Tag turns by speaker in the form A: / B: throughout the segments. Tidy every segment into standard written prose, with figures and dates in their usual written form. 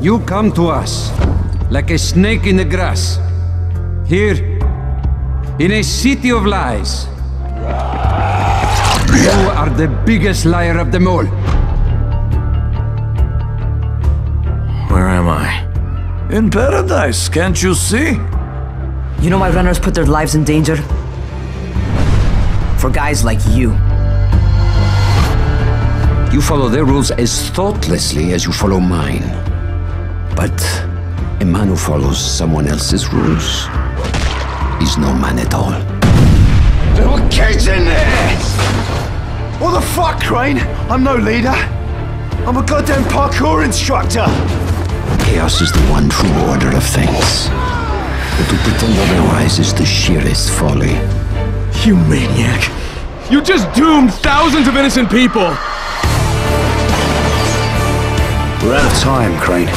A: You come to us like a snake in the grass. Here, in a city of lies. You are the biggest liar of them all.
B: Where am I? In paradise, can't you see?
C: You know why runners put their lives in danger? For guys like you.
A: You follow their rules as thoughtlessly as you follow mine. But a man who follows someone else's rules is no man at all.
D: There were kids in there! What the fuck, Crane? I'm no leader. I'm a goddamn parkour instructor.
A: Chaos is the one true order of things. But to pretend otherwise is the sheerest folly.
D: You maniac.
E: You just doomed thousands of innocent people!
D: We're out of time, Crane.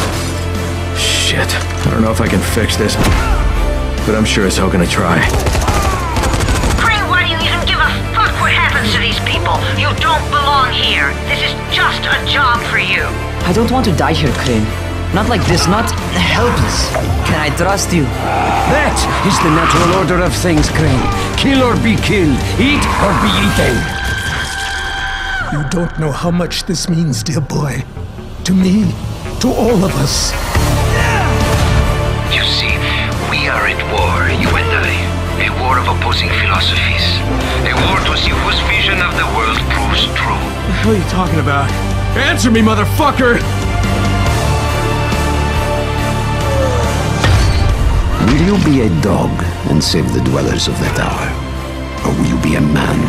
B: Shit. I don't know if I can fix this. But I'm sure as hell gonna try.
F: Crane, why do you even give a fuck what happens to these people? You don't belong here. This is just a job for you.
C: I don't want to die here, Crane. Not like this, not helpless. Can I trust you?
A: That is the natural order of things, Crane. Kill or be killed. Eat or be eaten.
G: You don't know how much this means, dear boy. To me, to all of us.
H: You see, we are at war, you and I. A war of opposing philosophies. A war to see whose vision of the world proves true.
E: What the hell are you talking about? Answer me, motherfucker!
A: Will you be a dog and save the dwellers of that tower? Or will you be a man?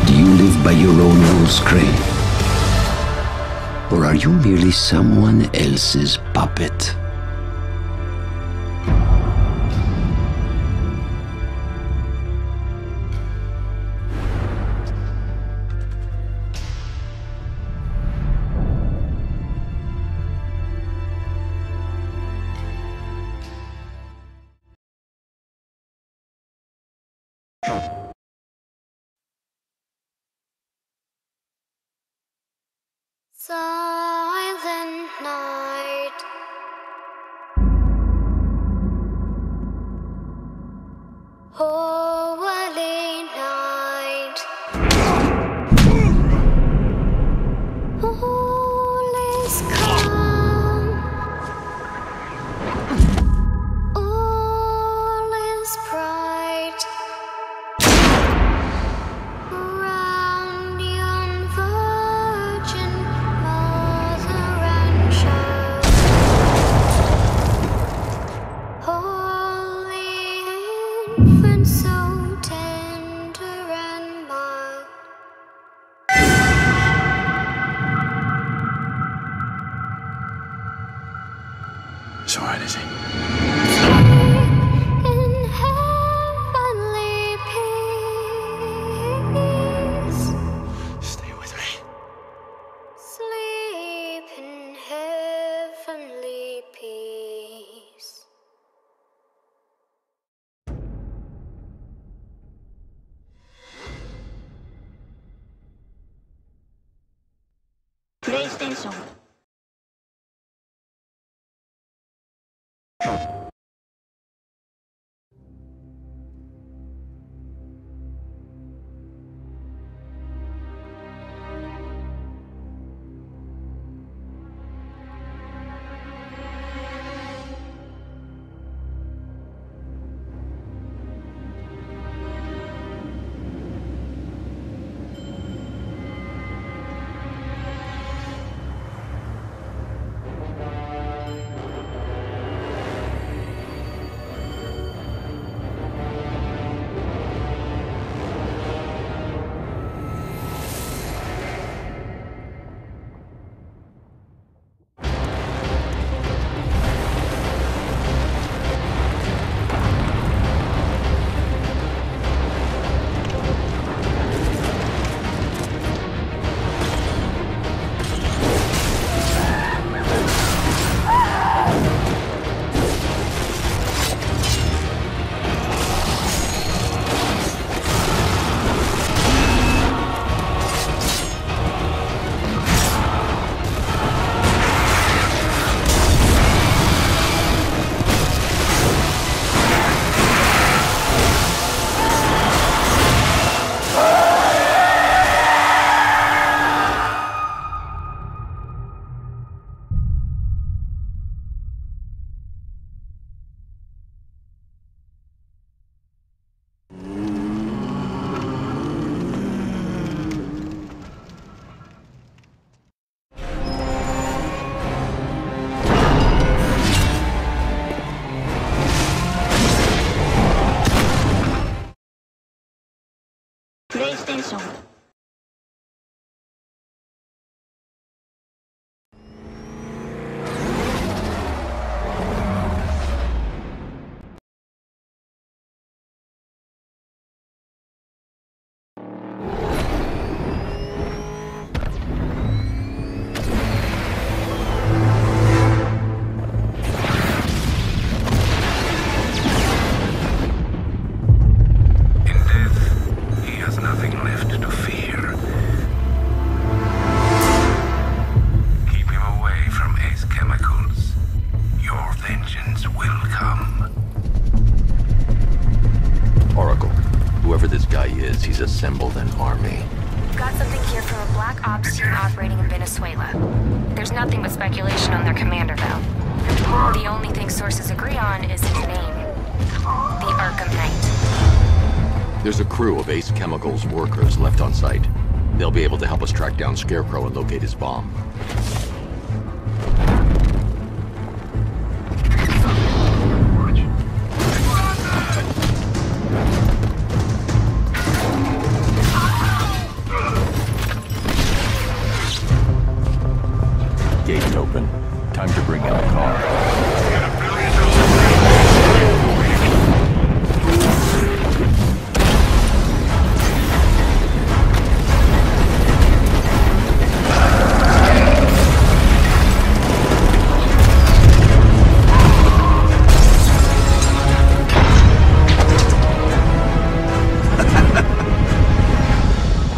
A: Do you live by your own rules, Crane? Or are you merely someone else's puppet?
I: Silent night. Holy night. All is calm. All is bright. Around yon virgin mother and child. Holy infant, so tender and mild.
B: It's alright, is he?
I: In heavenly peace.
B: Stay with me.
I: Sleep in heavenly peace.
F: PlayStation.
J: guy is. He's assembled an army.
K: Got something here from a black ops team operating in Venezuela. There's nothing but speculation on their commander, though. The only thing sources agree on is his name. The Arkham Knight.
J: There's a crew of Ace Chemicals workers left on site. They'll be able to help us track down Scarecrow and locate his bomb. Gate's open. Time to bring in the car.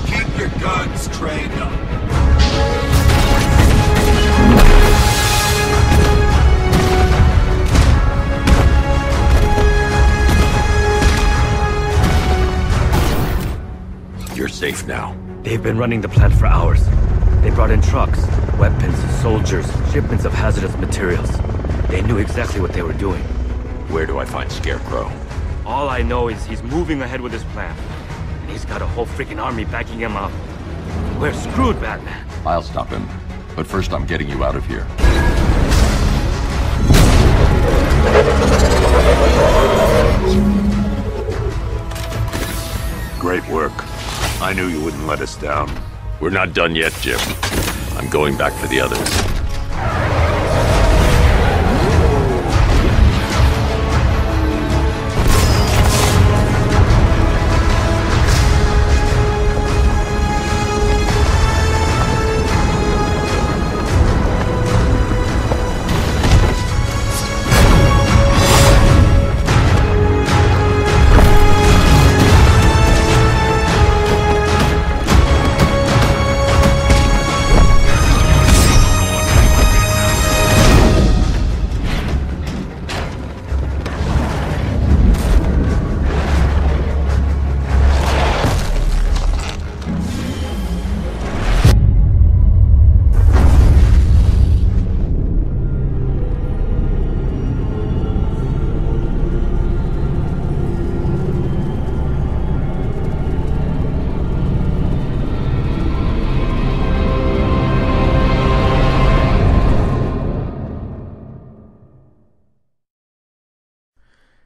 D: Keep your guns trained up.
J: You're safe now.
B: They've been running the plant for hours. They brought in trucks, weapons, soldiers, shipments of hazardous materials. They knew exactly what they were doing.
J: Where do I find Scarecrow?
B: All I know is he's moving ahead with his plan. And he's got a whole freaking army backing him up. We're screwed, Batman.
J: I'll stop him. But first I'm getting you out of here.
L: Great work. I knew you wouldn't let us down.
J: We're not done yet, Jim. I'm going back for the others.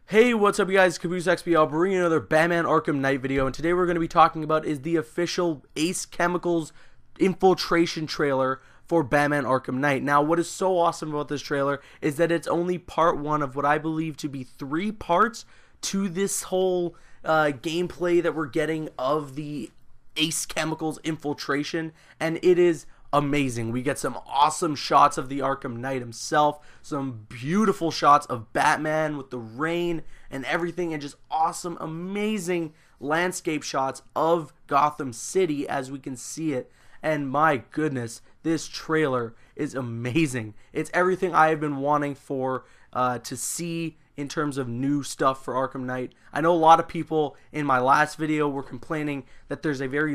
M: Hey, what's up you guys, Caboose XBL bringing another Batman Arkham Knight video, and today we're going to be talking about is the official Ace Chemicals infiltration trailer for Batman Arkham Knight. Now, what is so awesome about this trailer is that it's only part one of what I believe to be 3 parts to this whole gameplay that we're getting of the Ace Chemicals infiltration, and it is amazing. We get some awesome shots of the Arkham Knight himself, some beautiful shots of Batman with the rain and everything, and just awesome, amazing landscape shots of Gotham City as we can see it. And my goodness, this trailer is amazing. It's everything I have been wanting for to see in terms of new stuff for Arkham Knight. I know a lot of people in my last video were complaining that there's a very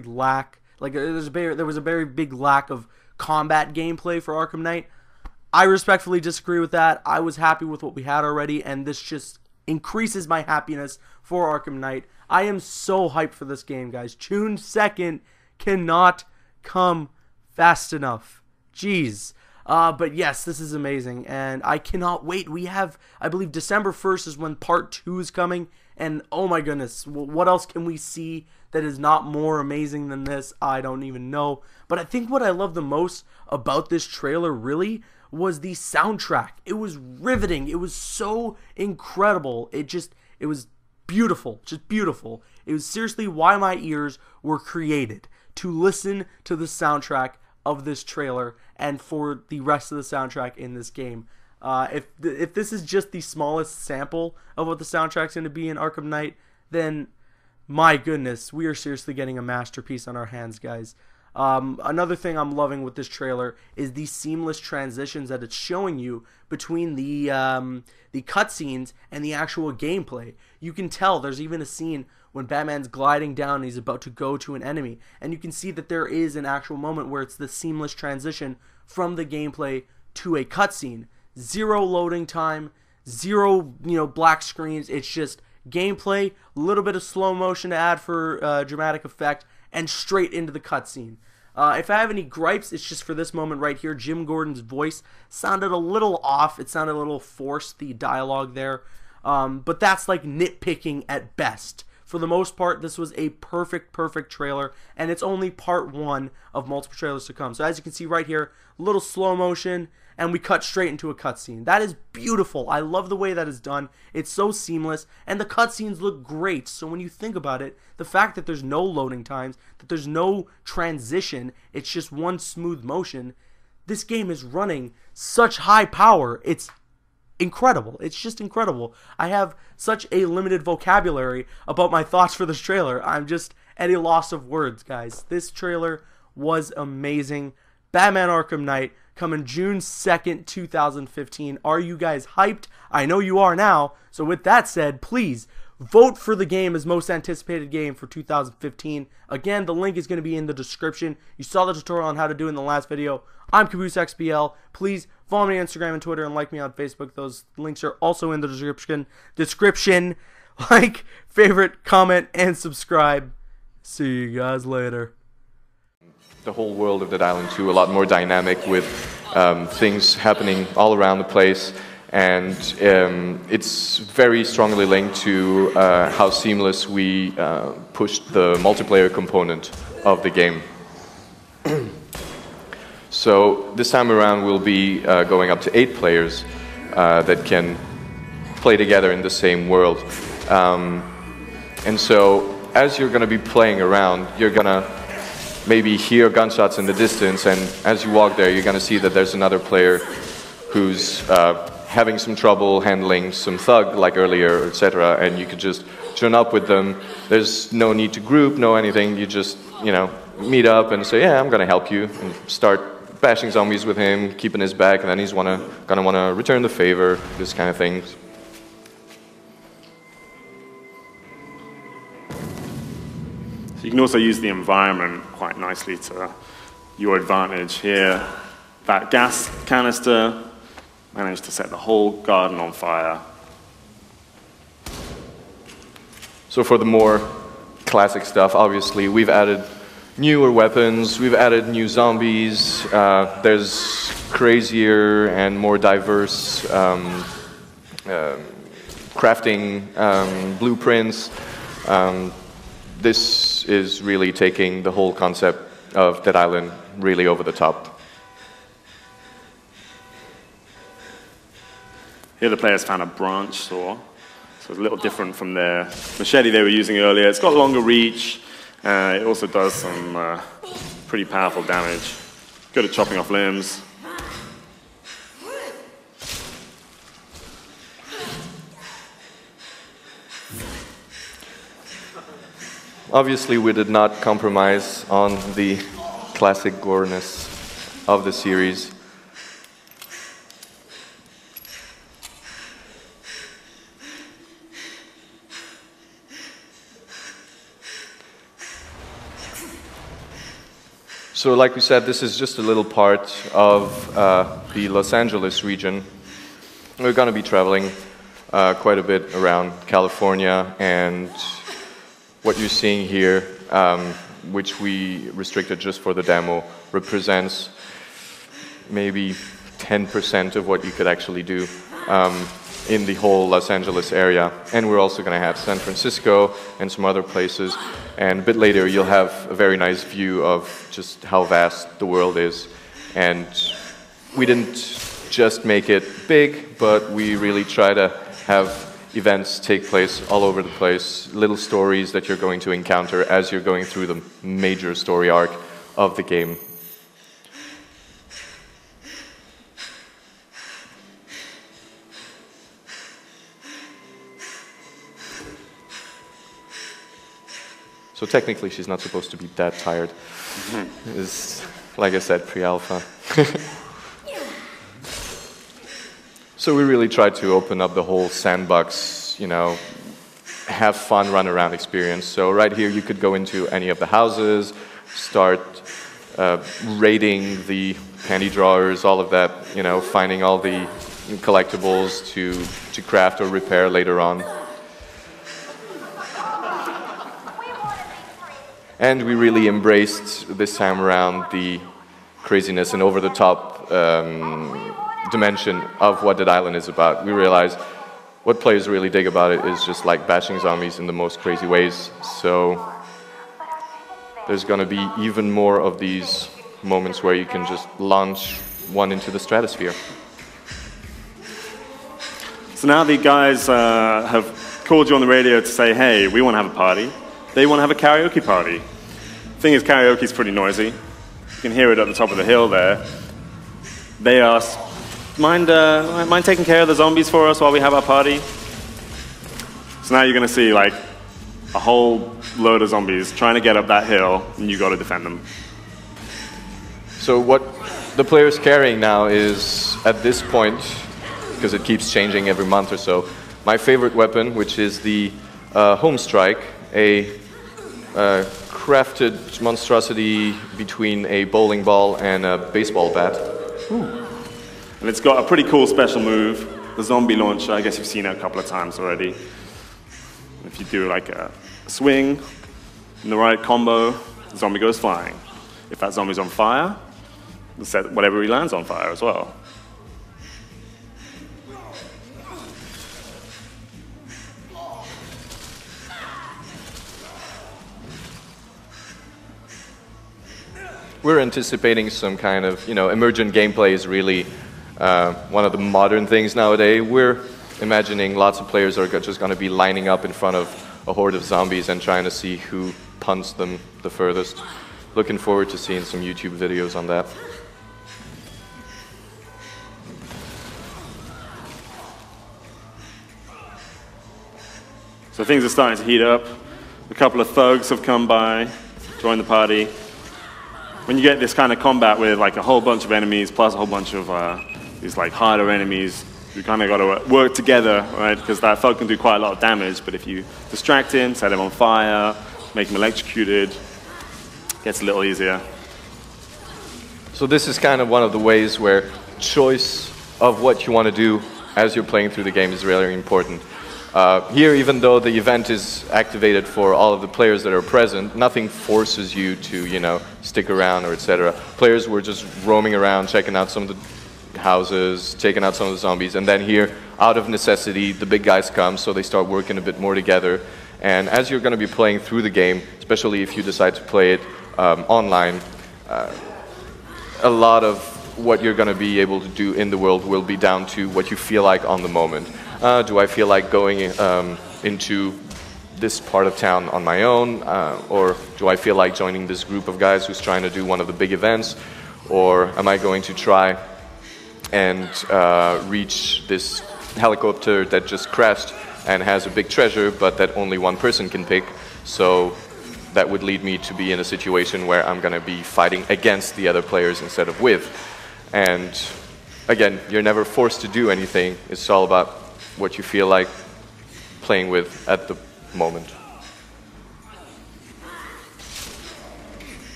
M: there was a very big lack of combat gameplay for Arkham Knight. I respectfully disagree with that. I was happy with what we had already, and this just increases my happiness for Arkham Knight. I am so hyped for this game, guys. June 2nd cannot come fast enough. Jeez. But yes, this is amazing, and I cannot wait. We have, I believe, December 1st is when part 2 is coming, and oh my goodness, what else can we see that is not more amazing than this? I don't even know. But I think what I love the most about this trailer really was the soundtrack. It was riveting. It was so incredible. It was beautiful, just beautiful. It was seriously why my ears were created, to listen to the soundtrack of this trailer and for the rest of the soundtrack in this game. If this is just the smallest sample of what the soundtrack's going to be in Arkham Knight, then my goodness, we are seriously getting a masterpiece on our hands, guys. Another thing I'm loving with this trailer is the seamless transitions that it's showing you between the cutscenes and the actual gameplay. You can tell there's even a scene when Batman's gliding down and he's about to go to an enemy, and you can see that there is an actual moment where it's the seamless transition from the gameplay to a cutscene. Zero loading time, zero black screens. It's just gameplay, a little bit of slow motion to add for dramatic effect, and straight into the cutscene. If I have any gripes, it's just for this moment right here. Jim Gordon's voice sounded a little off. It sounded a little forced, the dialogue there. But that's like nitpicking at best. For the most part, this was a perfect trailer, and it's only part one of multiple trailers to come. So as you can see right here, a little slow motion, and we cut straight into a cutscene. That is beautiful. I love the way that is done. It's so seamless, and the cutscenes look great. So when you think about it, the fact that there's no loading times, that there's no transition, it's just one smooth motion, this game is running such high power. It's incredible. It's just incredible. I have such a limited vocabulary about my thoughts for this trailer. I'm just at a loss of words, guys. This trailer was amazing. Batman Arkham Knight coming June 2nd, 2015. Are you guys hyped? I know you are now. So with that said, please vote for the game as most anticipated game for 2015. Again, the link is going to be in the description. You saw the tutorial on how to do it in the last video. I'm CaboosXBL. Please follow me on Instagram and Twitter and like me on Facebook. Those links are also in the description. Like, favorite, comment, and subscribe. See you guys later.
N: The whole world of Dead Island 2 a lot more dynamic with things happening all around the place. And it's very strongly linked to how seamless we pushed the multiplayer component of the game. So this time around we'll be going up to 8 players that can play together in the same world. And so as you're going to be playing around, you're going to maybe hear gunshots in the distance, and as you walk there you're going to see that there's another player who's having some trouble handling some thug like earlier, etc., and you could just join up with them. There's no need to group, no anything. You just, meet up and say, yeah, I'm gonna help you, and start bashing zombies with him, keeping his back, and then he's gonna wanna return the favor, this kind of thing.
O: So you can also use the environment quite nicely to your advantage here. That gas canister managed to set the whole garden on fire.
N: So for the more classic stuff, obviously, we've added newer weapons, we've added new zombies, there's crazier and more diverse crafting blueprints. This is really taking the whole concept of Dead Island really over the top.
O: Here the players found a branch saw, so it's a little different from their machete they were using earlier. It's got longer reach, it also does some pretty powerful damage. Good at chopping off limbs.
N: Obviously we did not compromise on the classic goreness of the series. So like we said, this is just a little part of the Los Angeles region. We're going to be traveling quite a bit around California, and what you're seeing here, which we restricted just for the demo, represents maybe 10% of what you could actually do in the whole Los Angeles area. And we're also going to have San Francisco and some other places. And a bit later you'll have a very nice view of just how vast the world is. And we didn't just make it big, but we really try to have events take place all over the place, little stories that you're going to encounter as you're going through the major story arc of the game. So technically, she's not supposed to be that tired. It's, like I said, pre-alpha. So we really tried to open up the whole sandbox, you know, have fun, run around experience. So right here, you could go into any of the houses, start raiding the candy drawers, all of that, you know, finding all the collectibles to craft or repair later on. And we really embraced this time around the craziness and over-the-top dimension of what Dead Island is about. We realized what players really dig about it is just like bashing zombies in the most crazy ways. So there's going to be even more of these moments where you can just launch one into the stratosphere.
O: So now the guys have called you on the radio to say, hey, we want to have a party. They want to have a karaoke party. The thing is, karaoke is pretty noisy. You can hear it at the top of the hill there. They asked, mind taking care of the zombies for us while we have our party? So now you're going to see like a whole load of zombies trying to get up that hill, and you got to defend them.
N: So what the player's carrying now is, at this point, because it keeps changing every month or so, my favorite weapon, which is the home strike, a crafted monstrosity between a bowling ball and a baseball bat.
O: Ooh. And it's got a pretty cool special move, the zombie launcher. I guess you've seen it a couple of times already. If you do like a swing in the right combo, the zombie goes flying. If that zombie's on fire, it'll set whatever he lands on fire as well.
N: We're anticipating some kind of, you know, emergent gameplay is really one of the modern things nowadays. We're imagining lots of players are just going to be lining up in front of a horde of zombies and trying to see who punts them the furthest. Looking forward to seeing some YouTube videos on that.
O: So things are starting to heat up. A couple of thugs have come by, joined the party. When you get this kind of combat with like a whole bunch of enemies plus a whole bunch of these like harder enemies, you kind of got to work together, right? Because that thug can do quite a lot of damage, but if you distract him, set him on fire, make him electrocuted, it gets a little easier.
N: So this is kind of one of the ways where choice of what you want to do as you're playing through the game is really important. Here, even though the event is activated for all of the players that are present, nothing forces you to, you know, stick around or etc. Players were just roaming around, checking out some of the houses, taking out some of the zombies, and then here, out of necessity, the big guys come, so they start working a bit more together. And as you're going to be playing through the game, especially if you decide to play it online, a lot of what you're going to be able to do in the world will be down to what you feel like on the moment. Do I feel like going into this part of town on my own? Or do I feel like joining this group of guys who's trying to do one of the big events? Or am I going to try and reach this helicopter that just crashed and has a big treasure, but that only one person can pick? So that would lead me to be in a situation where I'm going to be fighting against the other players instead of with. And again, you're never forced to do anything. It's all about what you feel like playing with at the moment.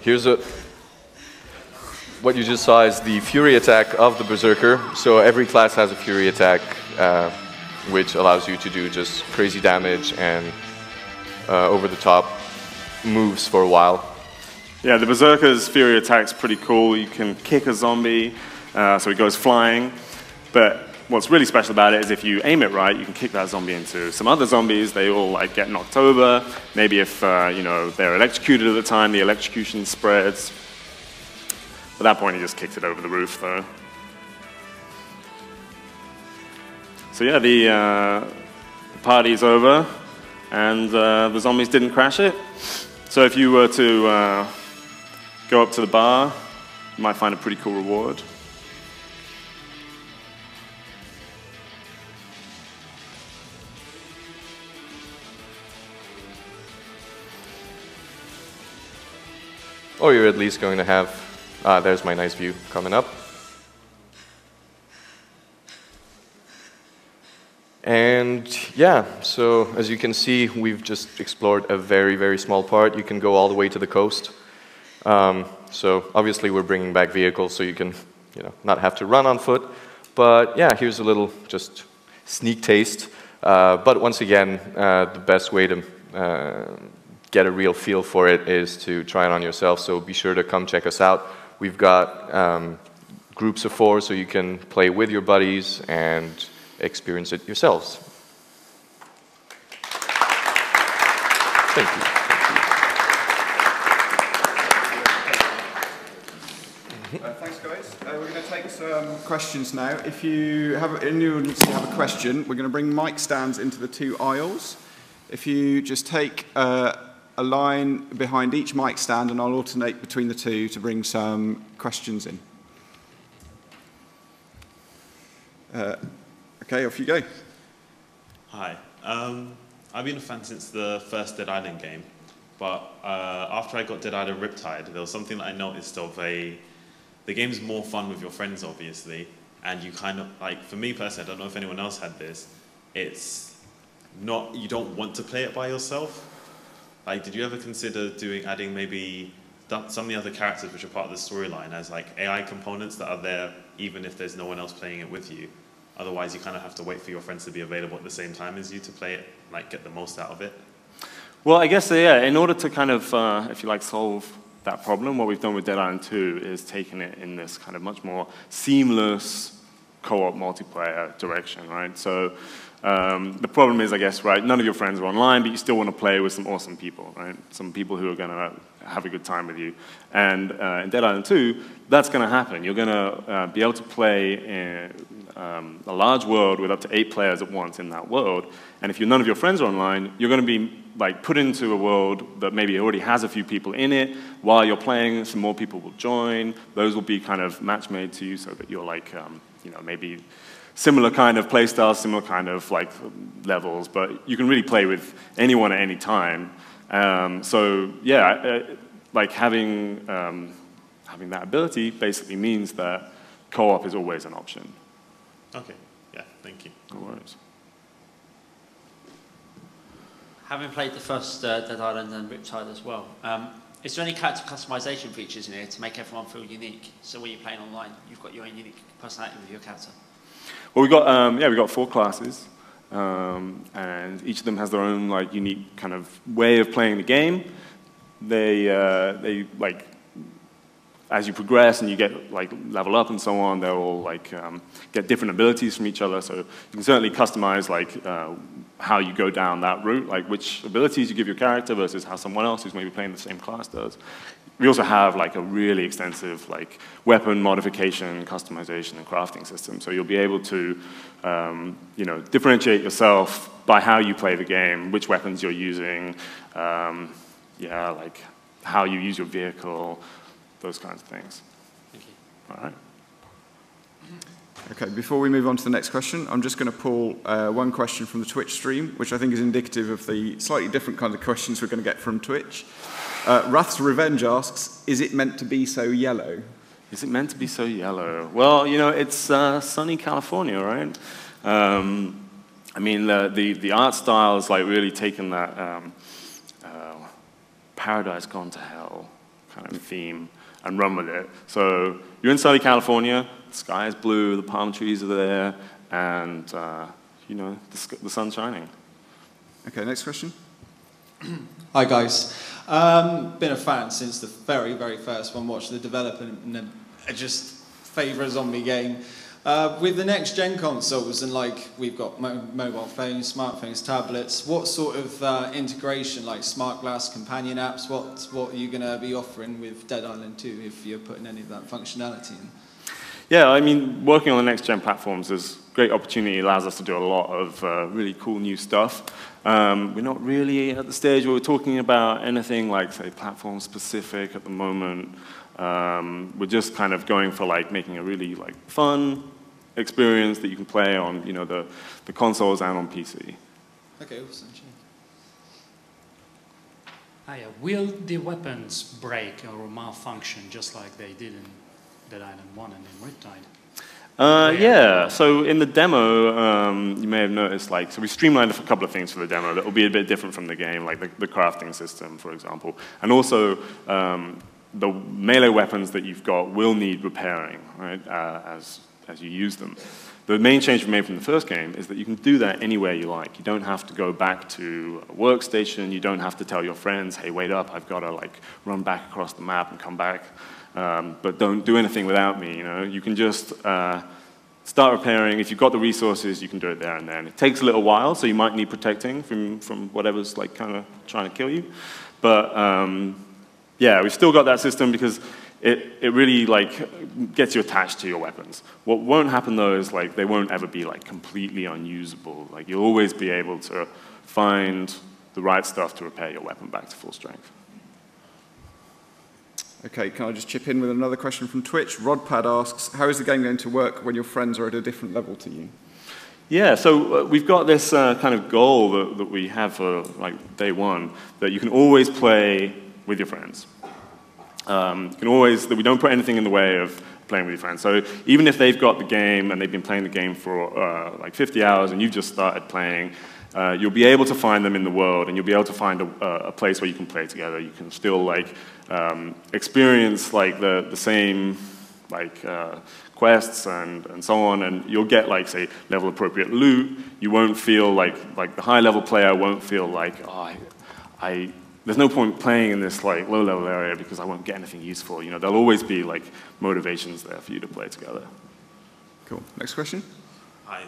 N: Here's what you just saw is the Fury attack of the Berserker. So every class has a Fury attack, which allows you to do just crazy damage and over-the-top moves for a while.
O: Yeah, the Berserker's Fury attack's pretty cool. You can kick a zombie, so he goes flying. But what's really special about it is if you aim it right, you can kick that zombie into some other zombies. They all like get knocked over. Maybe if you know, they're electrocuted at the time, the electrocution spreads. At that point, he just kicked it over the roof, though. So yeah, the party's over, and the zombies didn't crash it. So if you were to go up to the bar, you might find a pretty cool reward.
N: Or you're at least going to have, there's my nice view coming up. And yeah, so as you can see, we've just explored a very, very small part. You can go all the way to the coast. So obviously we're bringing back vehicles so you can, not have to run on foot. But yeah, here's a little just sneak taste. But once again, the best way to get a real feel for it is to try it on yourself. So be sure to come check us out. We've got groups of 4 so you can play with your buddies and experience it yourselves. Thank you.
P: Thanks, guys. We're going to take some questions now. If you have in the audience you have a question, we're going to bring mic stands into the 2 aisles. If you just take a line behind each mic stand, and I'll alternate between the 2 to bring some questions in. Okay, off you go.
Q: Hi. I've been a fan since the first Dead Island game, but after I got Dead Island Riptide, there was something that I noticed of the game's more fun with your friends, obviously, and you kind of, like, for me personally, I don't know if anyone else had this, it's not, you don't want to play it by yourself. Like, did you ever consider adding maybe some of the other characters which are part of the storyline as like AI components that are there even if there's no one else playing it with you? Otherwise, you kind of have to wait for your friends to be available at the same time as you to play it, like get the most out of it.
O: Well, I guess, yeah, in order to kind of, if you like, solve that problem, what we've done with Dead Island 2 is taken it in this kind of much more seamless co-op multiplayer direction, right? So the problem is, I guess, right, none of your friends are online, but you still want to play with some awesome people, right? Some people who are going to have a good time with you. And in Dead Island 2, that's going to happen. You're going to be able to play in a large world with up to 8 players at once in that world. And if none of your friends are online, you're going to be like put into a world that maybe already has a few people in it. While you're playing, some more people will join. Those will be kind of match made to you so that you're like, maybe similar kind of play style, similar kind of like levels, but you can really play with anyone at any time. So yeah, like having that ability basically means that co-op is always an option.
Q: Okay, yeah, thank you.
O: No worries.
R: Having played the first Dead Island and Riptide as well, is there any character customization features in here to make everyone feel unique? So when you're playing online, you've got your own unique personality with your character.
O: Well, we've got 4 classes, and each of them has their own like unique kind of way of playing the game. They like, as you progress and you get like level up and so on, they'll all like get different abilities from each other. So you can certainly customize like how you go down that route, like which abilities you give your character versus how someone else who's maybe playing the same class does. We also have like a really extensive like weapon modification, customization, and crafting system. So you'll be able to differentiate yourself by how you play the game, which weapons you're using, like how you use your vehicle, those kinds of things.
R: Thank you.
O: All right.
P: Okay, before we move on to the next question, I'm just going to pull one question from the Twitch stream, which I think is indicative of the slightly different kind of questions we're going to get from Twitch. Wrath's Revenge asks, is it meant to be so yellow?
O: Is it meant to be so yellow? Well, it's sunny California, right? I mean, the art style is like really taken that Paradise Gone to Hell kind of theme and run with it. So you're in sunny California, the sky is blue, the palm trees are there, and the sun's shining.
P: Okay, next question.
S: Hi guys, been a fan since the very, very first one. Watched the development and just favourite zombie game. With the next gen consoles and like we've got mobile phones, smartphones, tablets. What sort of integration, like smart glass, companion apps? What are you going to be offering with Dead Island 2 if you're putting any of that functionality in?
O: Yeah, I mean, working on the next gen platforms is a great opportunity. It allows us to do a lot of really cool new stuff. We're not really at the stage where we're talking about anything like, say, platform specific at the moment. We're just kind of going for like making a really like fun experience that you can play on, you know, the consoles and on PC.
S: Okay, awesome.
T: Will the weapons break or malfunction just like they did in Dead Island 1 and in Riptide?
O: Yeah, so in the demo, you may have noticed, like, so we streamlined a couple of things for the demo that will be a bit different from the game, like the crafting system, for example. And also, the melee weapons that you've got will need repairing, right, as you use them. The main change we made from the first game is that you can do that anywhere you like. You don't have to go back to a workstation. You don't have to tell your friends, hey, wait up, I've got to like run back across the map and come back. But don't do anything without me, you know. You can just start repairing. If you've got the resources, you can do it there and then. It takes a little while, so you might need protecting from whatever's like kind of trying to kill you. But yeah, we've still got that system because it really like gets you attached to your weapons. What won't happen though is like they won't ever be like completely unusable. Like you'll always be able to find the right stuff to repair your weapon back to full strength.
P: Okay, can I just chip in with another question from Twitch? Rodpad asks, how is the game going to work when your friends are at a different level to you?
O: Yeah, so we've got this kind of goal that we have for like day one, that you can always play with your friends. You can always, that we don't put anything in the way of playing with your friends. So even if they've got the game and they've been playing the game for like 50 hours and you've just started playing, you'll be able to find them in the world and you'll be able to find a place where you can play together. You can still like experience like the same like quests and so on, and you'll get like say level appropriate loot. You won't feel like the high level player won't feel like, oh, there's no point playing in this like low level area because I won't get anything useful. You know, there'll always be like motivations there for you to play together.
P: Cool. Next question.
Q: Hi.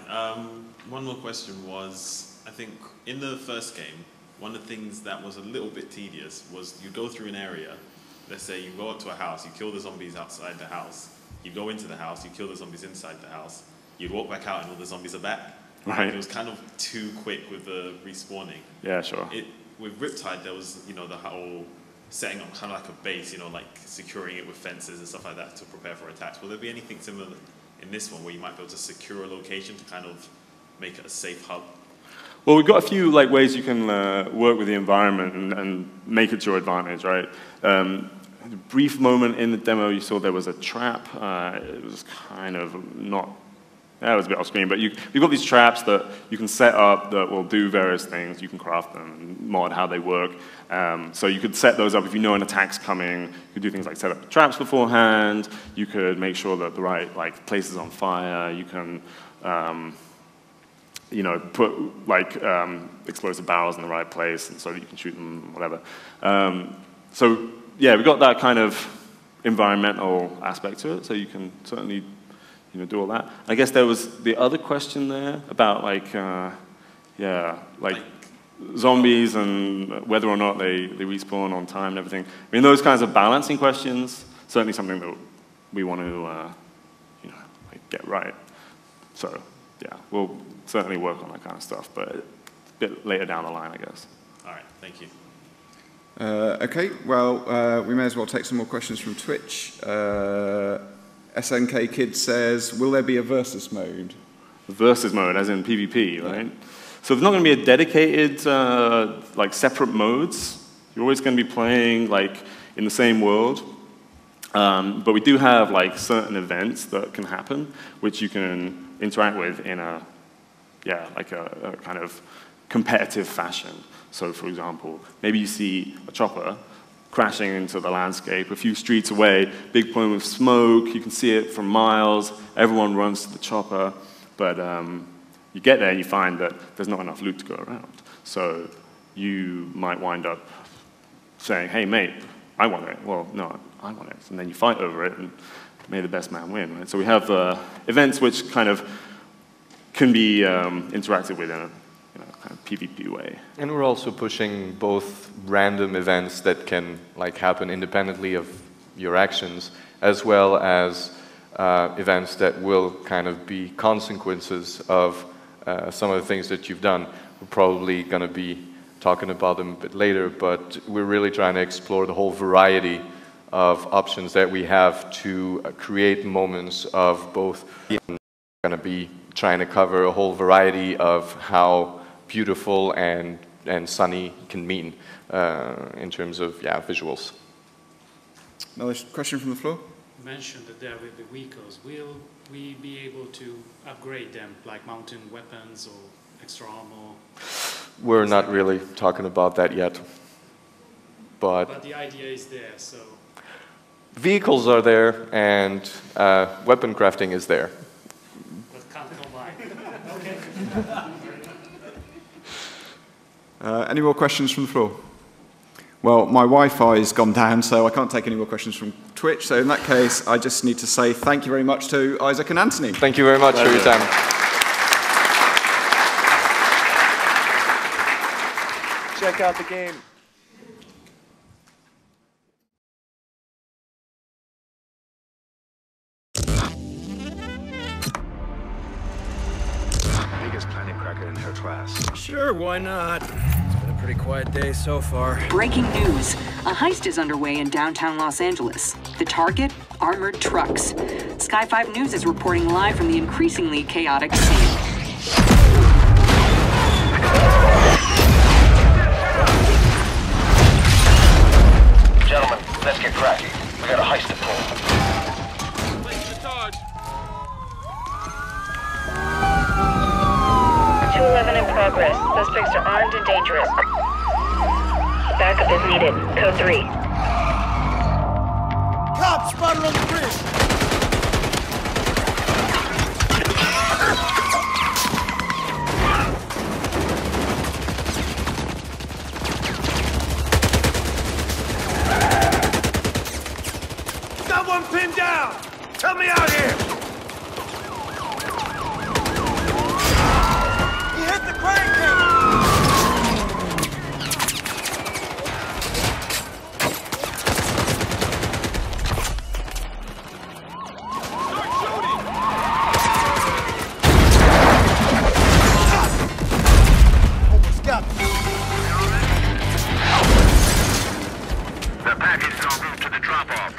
Q: One more question was, I think in the first game, one of the things that was a little bit tedious was you go through an area. Let's say you go up to a house, you kill the zombies outside the house. You go into the house, you kill the zombies inside the house. You'd walk back out and all the zombies are back.
O: Right.
Q: It was kind of too quick with the respawning.
O: Yeah, sure.
Q: With Riptide, there was, you know, the whole setting up kind of like a base, you know, like securing it with fences and stuff like that to prepare for attacks. Will there be anything similar in this one where you might be able to secure a location to kind of make it a safe hub?
O: Well, we've got a few like ways you can work with the environment and make it to your advantage, right? A brief moment in the demo, you saw there was a trap. It was kind of not, it was a bit off screen, but you've got these traps that you can set up that will do various things. You can craft them and mod how they work. So you could set those up if you know an attack's coming. You could do things like set up the traps beforehand. You could make sure that the right like place is on fire. You can you know, put like explosive barrels in the right place, and so that you can shoot them, whatever. So yeah, we've got that kind of environmental aspect to it. So you can certainly, you know, do all that. I guess there was the other question there about like, yeah, like zombies and whether or not they respawn on time and everything. I mean, those kinds of balancing questions, certainly something that we want to, you know, like get right. So yeah, we'll certainly work on that kind of stuff, but a bit later down the line, I guess.
Q: All right, thank you.
P: Okay, well, we may as well take some more questions from Twitch. SNK Kid says, will there be a versus mode?
O: Versus mode, as in PvP, right? So there's not going to be a dedicated, like, separate modes. You're always going to be playing, like, in the same world. But we do have, like, certain events that can happen, which you can interact with in a, yeah, like a kind of competitive fashion. So, for example, maybe you see a chopper crashing into the landscape a few streets away, big plume of smoke, you can see it from miles, everyone runs to the chopper, but you get there and you find that there's not enough loot to go around. So you might wind up saying, hey mate, I want it. Well, no, I want it. And then you fight over it and may the best man win, right? So we have events which kind of can be interacted with in a kind of PvP way.
N: And we're also pushing both random events that can like happen independently of your actions, as well as events that will kind of be consequences of some of the things that you've done. We're probably going to be talking about them a bit later, but we're really trying to explore the whole variety of options that we have to create moments of both. We're going to be trying to cover a whole variety of how beautiful and sunny can mean in terms of visuals.
P: Another question from the floor?
T: You mentioned that there will be vehicles. Will we be able to upgrade them, like mountain weapons or extra armor?
N: We're not really talking about that yet. But
T: the idea is there, so...
N: Vehicles are there, and weapon crafting is there.
T: But can't combine. Okay.
P: Any more questions from the floor? Well, my Wi-Fi's gone down, so I can't take any more questions from Twitch. So in that case, I just need to say thank you very much to Isaac and Anthony.
N: Thank you very much for your time. Check out the game.
U: Biggest planet cracker in her class.
V: Sure, why not? It's been a pretty quiet day so far.
W: Breaking news. A heist is underway in downtown Los Angeles. The target? Armored trucks. Sky 5 News is reporting live from the increasingly chaotic scene.
U: Gentlemen, let's get cracking. We got a heist to pull.
F: 211 in progress. Suspects are armed and dangerous. Backup is needed. Code 3.
D: Cops spotted on the bridge! Got one pinned down! Help me out here! He hit the crank!
U: The package is en route to the drop-off.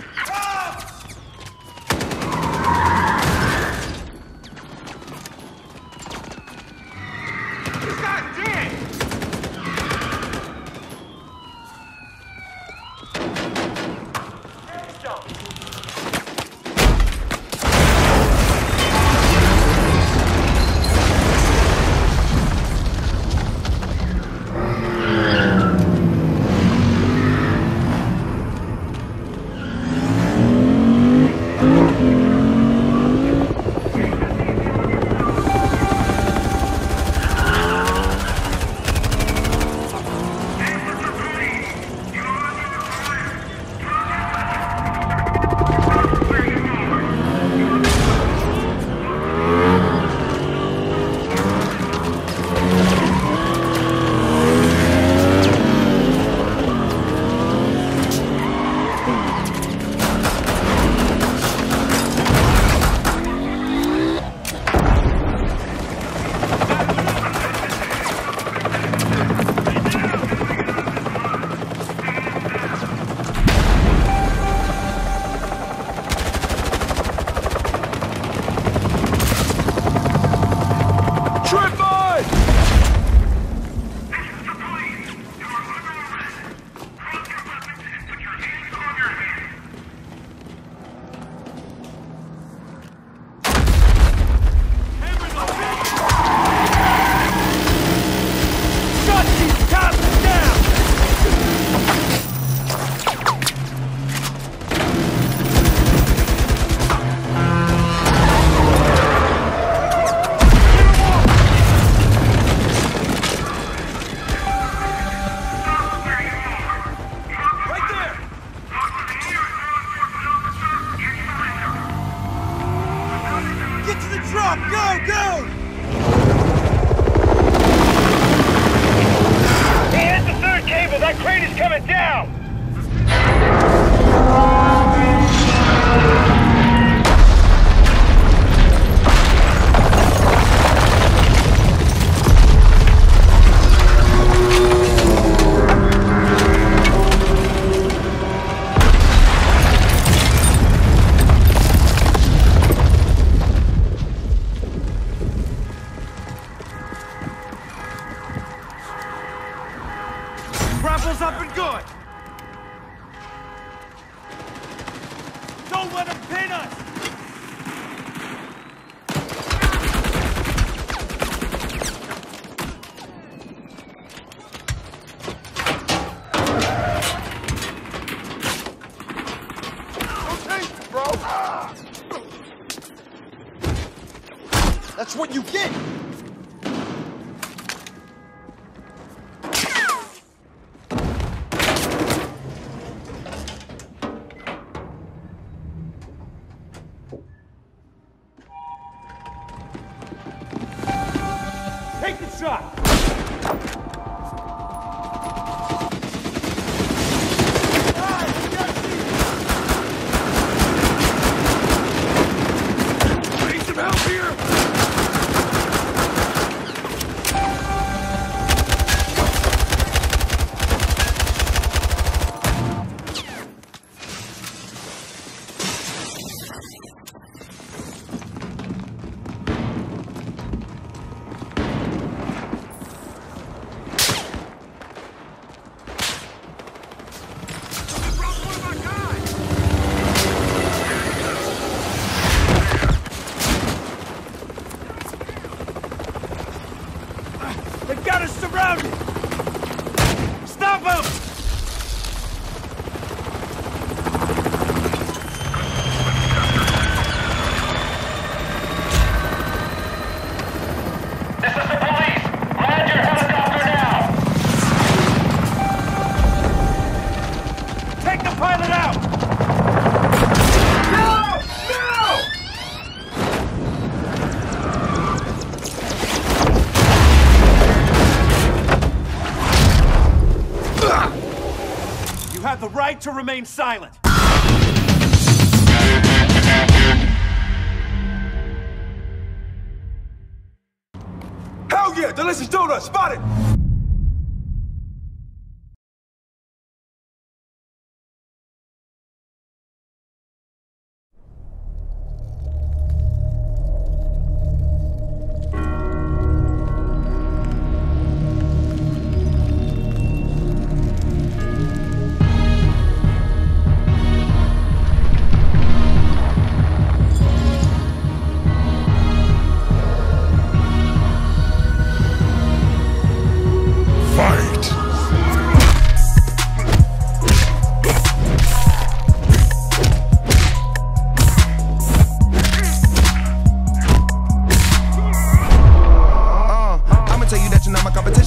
V: Rifles up and good! Don't let them pin us!
C: That's what you get!
V: Take the shot!
E: Need some help here!
V: They got us surrounded! Stop them!
U: This is the police! Land your helicopter now!
V: Take the pilot out! No! You have the right to remain silent.
C: Hell yeah! Delicious donut! Spotted!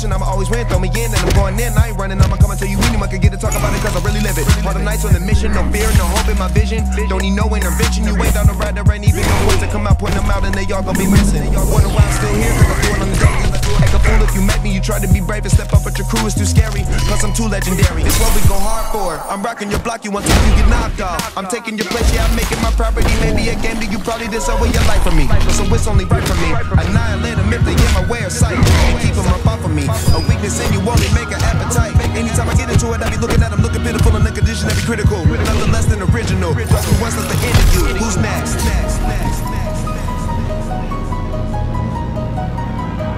G: I'ma always win, throw me in and I'm going in. I ain't running, I'ma come and tell you anyone can get to talk about it cause I really live it. All the nights on the mission, no fear, no hope in my vision. Don't need no intervention, you ain't down the ride, there ain't even no words to come out, putting them out and they all gonna be missing. Wonder why I'm still here, cause I do it on the daily. Act a fool if you met me, you try to be brave and step up, but your crew is too scary. Plus I'm too legendary, it's what we go hard for. I'm rocking your block, you want to you get knocked off. I'm taking your place, yeah, I'm making my property. Maybe a game that you probably deserve your life for me. So it's only right for me. Annihilate them if they get my way of sight. And keep them up off of me. A weakness in you only make an appetite. Anytime I get into it, I be looking at them, looking pitiful in the condition that be critical. Nothing less than original. Plus we once at the end of you. Who's next?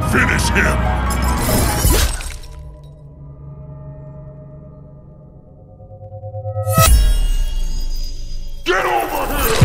E: Finish him! Get over here!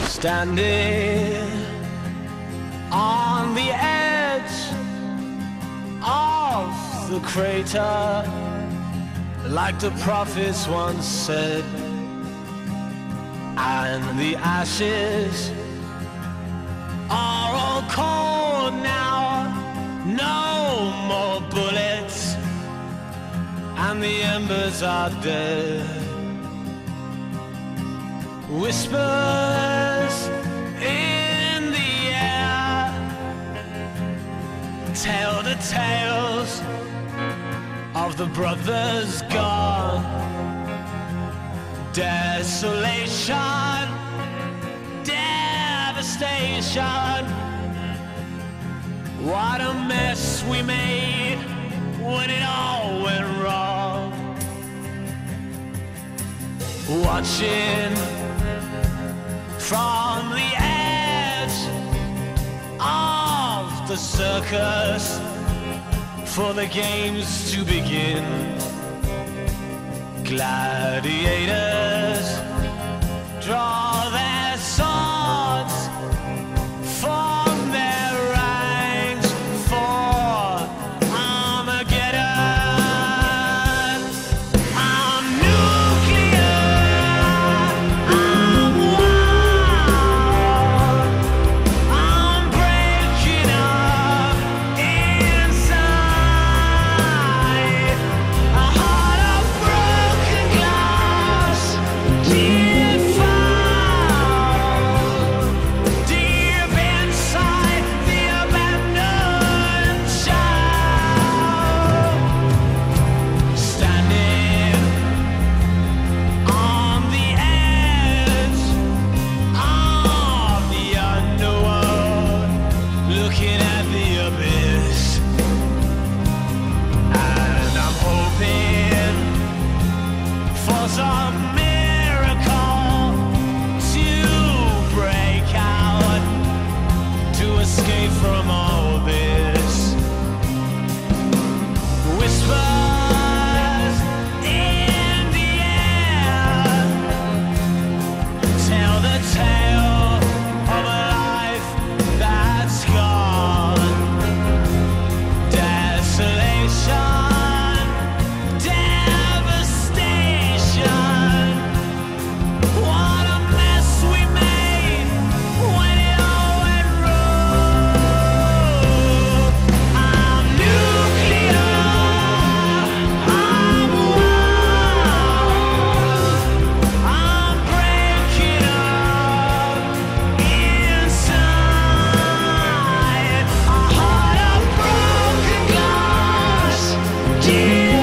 H: Standing on the edge of the crater, like the prophets once said, and the ashes are all cold now. No more bullets and the embers are dead. Whispers in the air tell the tales of the brothers gone. Desolation, devastation. What a mess we made when it all went wrong. Watching from the edge of the circus for the games to begin. Gladiators draw their swords, form their ranks for Armageddon. I'm nuclear, I'm wild, I'm breaking up inside. A heart of broken glass, deep inside the abandoned child. Standing on the edge of the underworld, looking at the abyss. And I'm hoping for some miracle to break out, to escape from all this. Whispers in the air tell the tale of a life that's gone. Desolation, devastation. What a mess we made when it all went wrong. I'm nuclear, I'm wild, I'm breaking up inside. A heart of broken glass, deep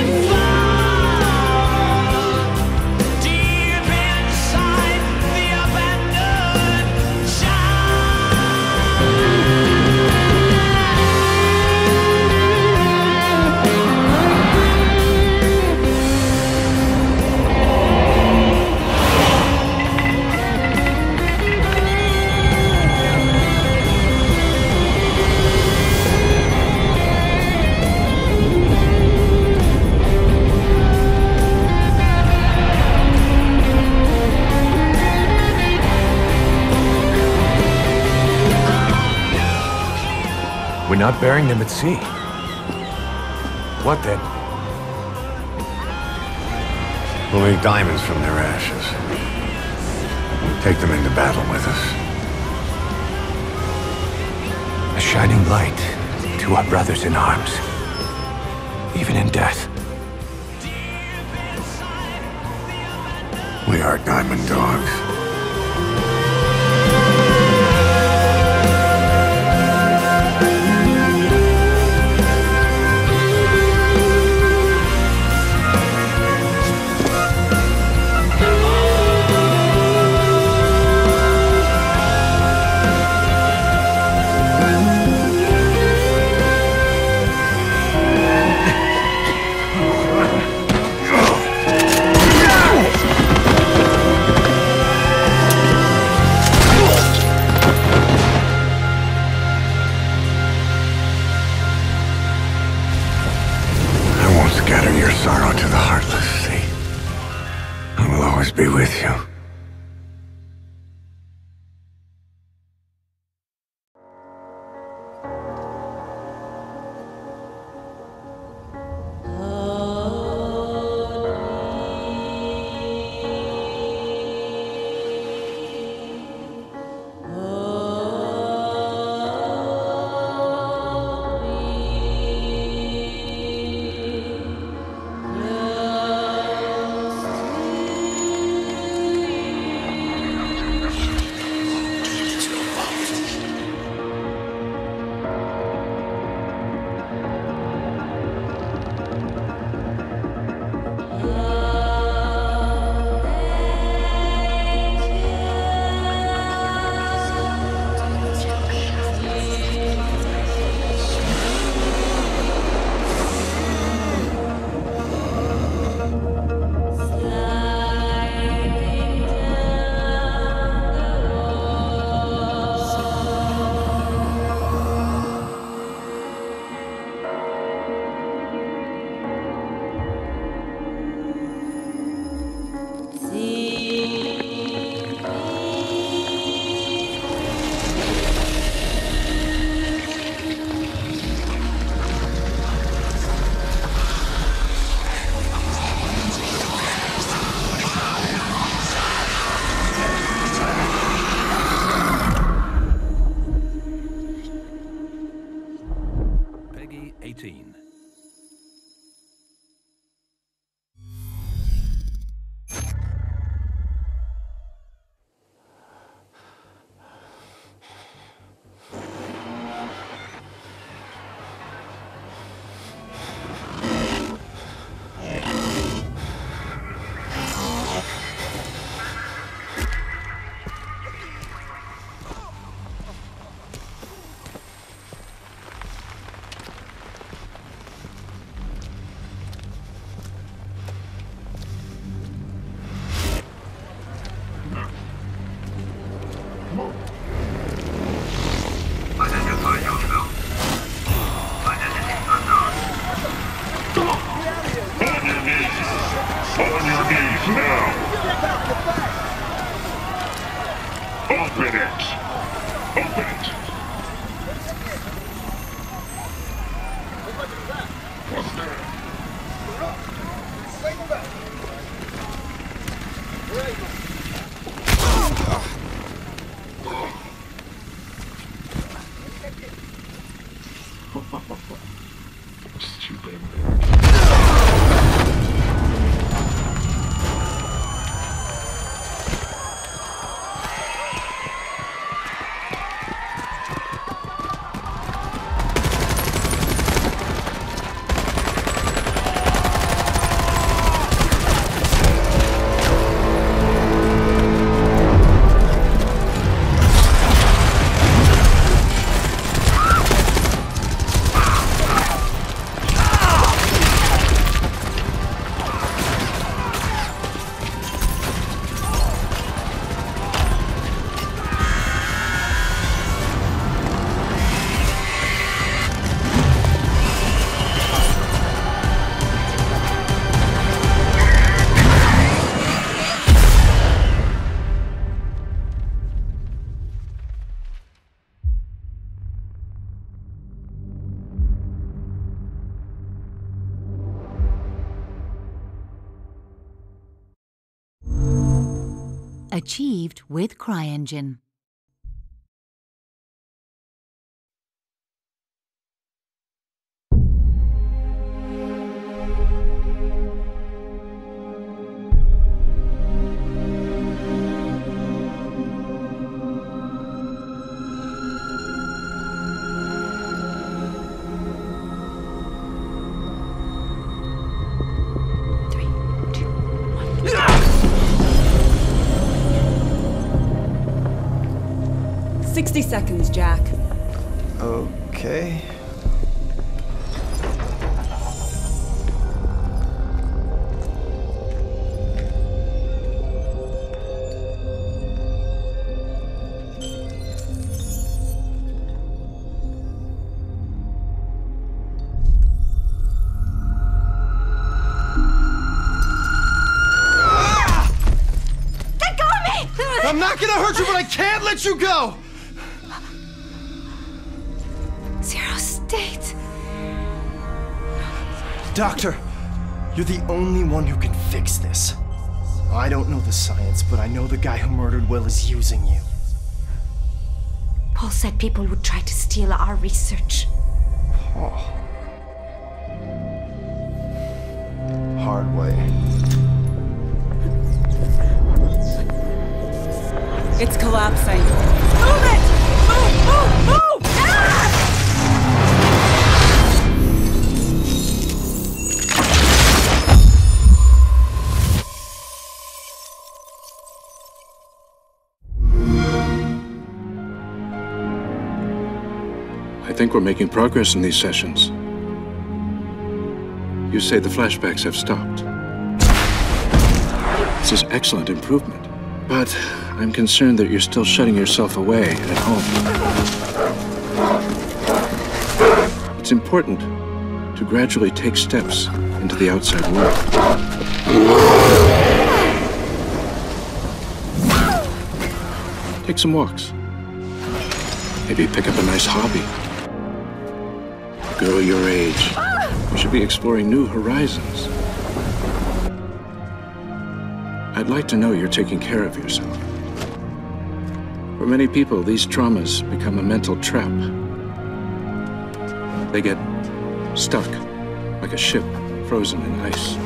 H: inside the abandoned
L: We're not burying them at sea. What then?
A: We'll make diamonds from their ashes. Take them into battle with us.
L: A shining light to our brothers in arms, even in death.
A: We are diamond dogs. Scatter your sorrow to the heartless, see? I will always be with you.
H: Yeah.
B: Achieved with CryEngine.
I: Seconds, Jack.
D: Okay.
I: Let go of me!
D: I'm not gonna hurt you, but I can't let you go!
I: Zero state.
D: Doctor, you're the only one who can fix this. I don't know the science, but I know the guy who murdered Will is using you.
I: Paul said people would try to steal our research.
D: Paul. Hard way.
I: It's collapsing. Move it! Move! Move! Move! Ah!
K: I think we're making progress in these sessions. You say the flashbacks have stopped. This is excellent improvement. But I'm concerned that you're still shutting yourself away at home. It's important to gradually take steps into the outside world. Take some walks. Maybe pick up a nice hobby. A girl your age, you should be exploring new horizons. I'd like to know you're taking care of yourself. For many people, these traumas become a mental trap. They get stuck, like a ship frozen in ice.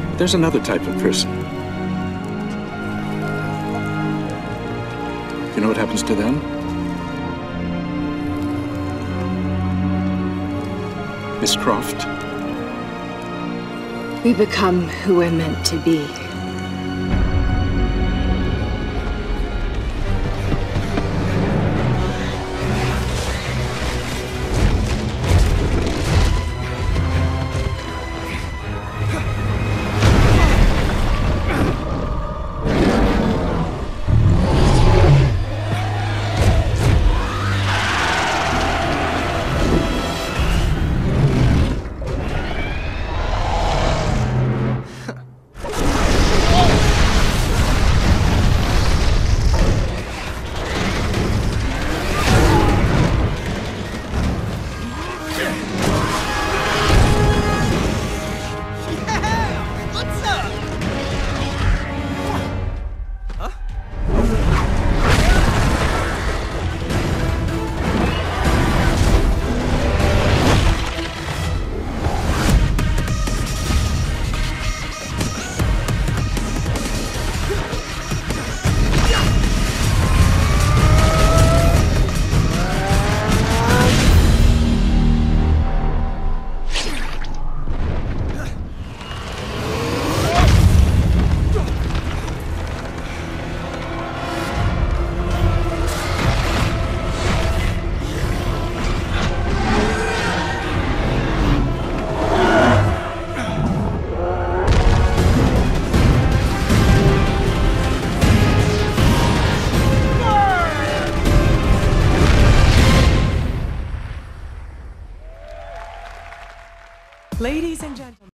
K: But there's another type of person. You know what happens to them? Miss Croft?
I: We become who we're meant to be. Ladies and gentlemen.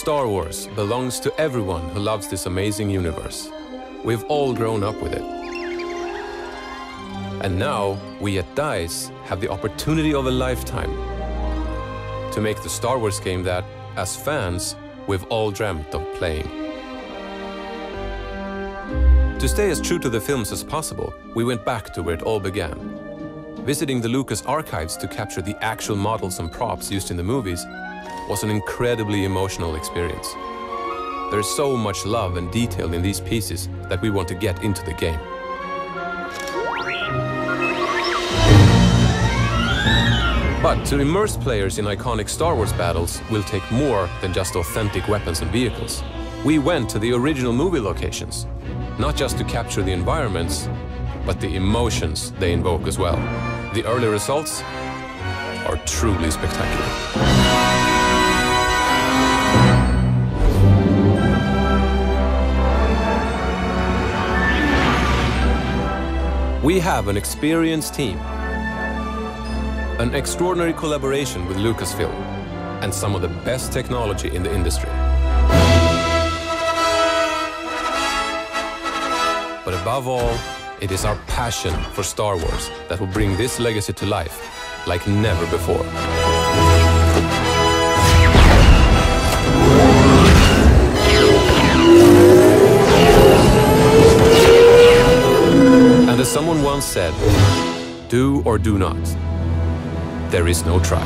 J: Star Wars belongs to everyone who loves this amazing universe. We've all grown up with it. And now, we at DICE have the opportunity of a lifetime to make the Star Wars game that, as fans, we've all dreamt of playing. To stay as true to the films as possible, we went back to where it all began. Visiting the Lucas archives to capture the actual models and props used in the movies was an incredibly emotional experience. There's so much love and detail in these pieces that we want to get into the game. But to immerse players in iconic Star Wars battles will take more than just authentic weapons and vehicles. We went to the original movie locations, not just to capture the environments, but the emotions they invoke as well. The early results are truly spectacular. We have an experienced team, an extraordinary collaboration with Lucasfilm, and some of the best technology in the industry. But above all, it is our passion for Star Wars that will bring this legacy to life like never before. And as someone once said, do or do not. There is no try.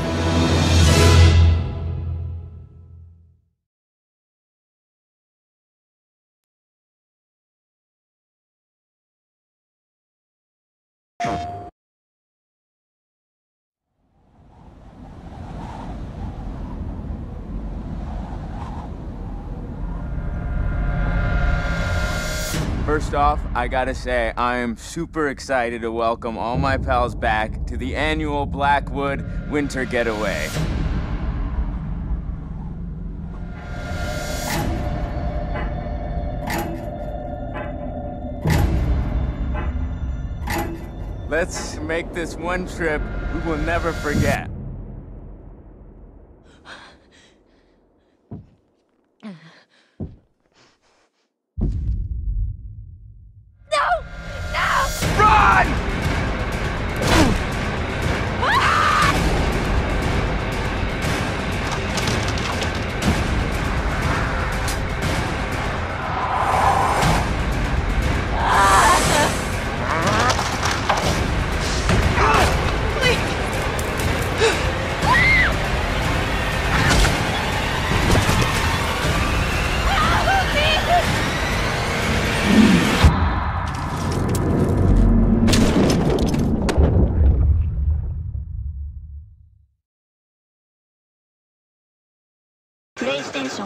M: First off, I gotta say, I am super excited to welcome all my pals back to the annual Blackwood Winter Getaway. Let's make this one trip we will never forget.
R: PlayStation